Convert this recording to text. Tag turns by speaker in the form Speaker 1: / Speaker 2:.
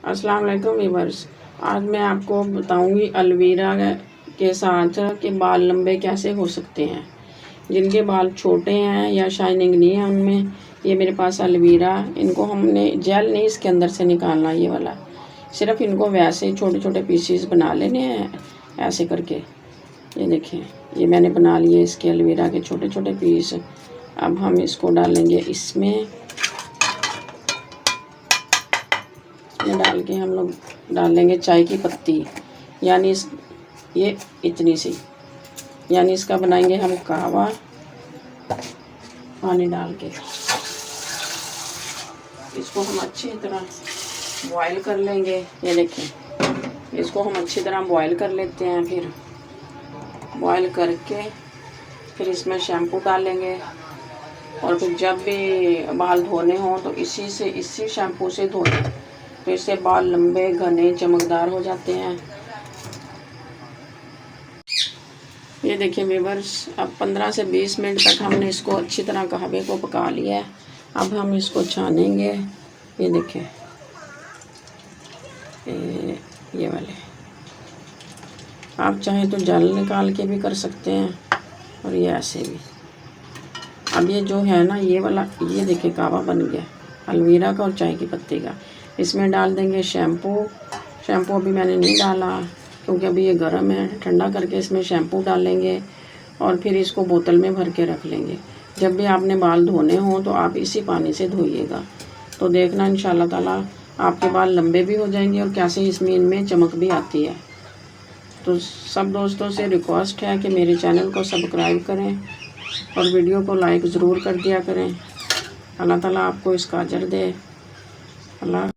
Speaker 1: अस्सलाम वालेकुम व्यूअर्स। आज मैं आपको बताऊंगी एलोवेरा के साथ कि बाल लंबे कैसे हो सकते हैं। जिनके बाल छोटे हैं या शाइनिंग नहीं है उनमें ये मेरे पास एलोवेरा, इनको हमने जेल नहीं इसके अंदर से निकालना, ये वाला सिर्फ इनको वैसे छोटे छोटे पीसीस बना लेने हैं ऐसे करके। ये देखें, ये मैंने बना लिए इसके एलोवेरा के छोटे छोटे पीस। अब हम इसको डालेंगे इसमें डाल के हम लोग डालेंगे चाय की पत्ती, यानी ये इतनी सी, यानी इसका बनाएंगे हम कहवा। पानी डाल के इसको हम अच्छी तरह बॉईल कर लेंगे। ये देखें, इसको हम अच्छी तरह बॉईल कर लेते हैं। फिर बॉईल करके फिर इसमें शैम्पू डालेंगे और फिर जब भी बाल धोने हों तो इसी शैम्पू से धोएं, तो इससे बाल लंबे घने चमकदार हो जाते हैं। ये देखिए व्यूअर्स, अब 15 से 20 मिनट तक हमने इसको अच्छी तरह कहवे को पका लिया है। अब हम इसको छानेंगे। ये देखिए, ये वाले आप चाहें तो जल निकाल के भी कर सकते हैं और ये ऐसे भी। अब ये जो है ना, ये वाला, ये देखिए कहवा बन गया एलोवेरा का और चाय की पत्ती का। इसमें डाल देंगे शैम्पू। शैम्पू अभी मैंने नहीं डाला क्योंकि अभी ये गर्म है। ठंडा करके इसमें शैम्पू डालेंगे और फिर इसको बोतल में भर के रख लेंगे। जब भी आपने बाल धोने हों तो आप इसी पानी से धोइएगा, तो देखना इंशाल्लाह ताला आपके बाल लंबे भी हो जाएंगे और कैसे इसमें इनमें चमक भी आती है। तो सब दोस्तों से रिक्वेस्ट है कि मेरे चैनल को सब्सक्राइब करें और वीडियो को लाइक ज़रूर कर दिया करें। अल्लाह ताला आपको इसका अजर दे। अल्लाह।